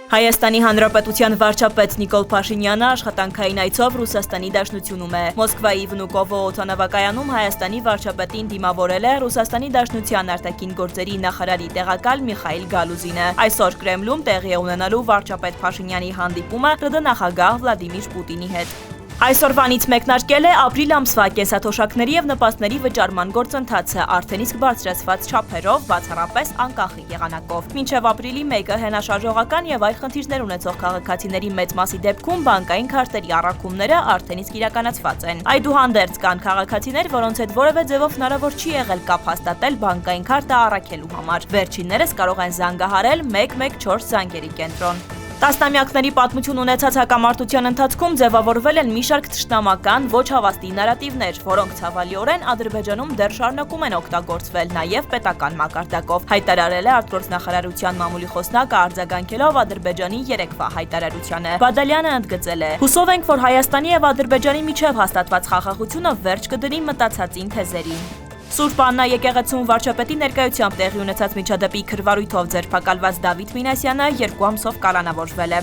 Հայաստանի Հանրապետության վարչապետ Նիկոլ Փաշինյանը աշխատանքային այցով Ռուսաստանի Դաշնությունում է։ Մոսկվայի Վնուկովո օդանավակայանում Հայաստանի վարչապետին դիմավորել է Ռուսաստանի Դաշնության արտաքին գործերի նախարարի տեղակալ Միխայիլ Գալուզինը։ Այսօր Կրեմլում տեղի է ունենալու վարչապետ Փաշինյանի հանդիպումը ՌԴ նախագահ Վլադիմիր Պուտինի հետ։ Այսօրվանից մեկնարկել է ապրիլ ամսվա կենսաթոշակների և նպաստների վճարման գործընթացը արդեն իսկ բարձրացված չափերով, բացառապես անկախ եղանակով։ Մինչև ապրիլի 1-ը հենաշարժողական և այլ խնդիրներ ունեցող քաղաքացիների մեծ մասի դեպքում բանկային քարտերի առաքումները արդեն իսկ իրականացված են։ Այդուհանդերձ կան քաղաքացիներ, որոնց հետ որևէ ձևով հնարավոր չի եղել կապ հաստատել բանկային քարտը առաքելու համար։ Վերջիններս կարող են զանգահարել 114 զանգերի կենտրոն։ Տասնամյակների պատմություն ունեցած հակամարտության ընթացքում ձևավորվել են մի շարք թշնամական, ոչ հավաստի նարատիվներ, որոնք ցավալիորեն Ադրբեջանում դեռ շարունակում են օգտագործվել նաև պետական մակարդակով, հայտարարել է արտգործնախարարության մամուլի խոսնակը արձագանքելով Ադրբեջանի երեկվա հայտարարությանը։ Բադալյանը ընդգծել է. «Հուսով ենք, որ Հայաստանի և Ադրբեջանի միջև հաստատված խաղաղությունը վերջ կդնի մտածածին թեզերին»։ Սուրբ Աննա եկեղեցում վարչապետի ներկայությամբ տեղի ունեցած միջադեպի քրվարույթով ձերբակալված Դավիթ Մինասյանը 2 ամսով կալանավորվել է։